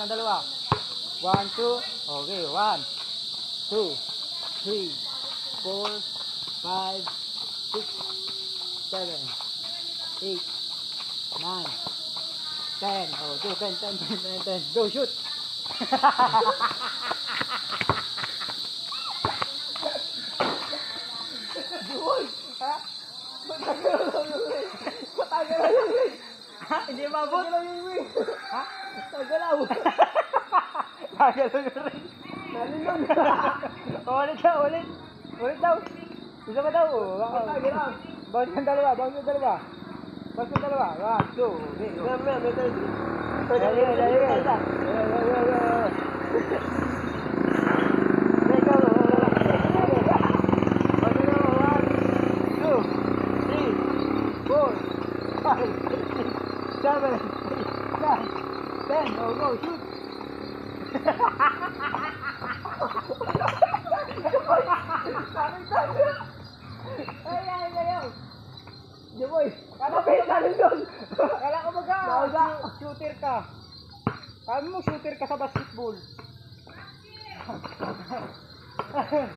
ng dalawa. 1, 2. Okay, 1, 2, 3, 4, 5, 6, 7, 8, 9, 10. Oh, 10, 10, 10, 10, 10. Go, shoot! Uy! Ha? Matagal lang yung ring. Matagal lang yung ring. Ha? Hindi mabot? Matagal lang yung ring. Ha? Tagalaw. Tagalaw yung ring. Nalilong. Ulit ka, ulit. Ulit daw. Isa pa daw. Tagalaw. Bounce yung dalawa, bounce yung dalawa. Bounce yung dalawa. 1, 2, 3. Dali, dali. Seven, 8, 9, 10. Oh, go, shoot! Ay, ayaw! Jaboy! Kanapit na rin doon! Kala ko shooter ka. Kala mo shooter ka sa basketball.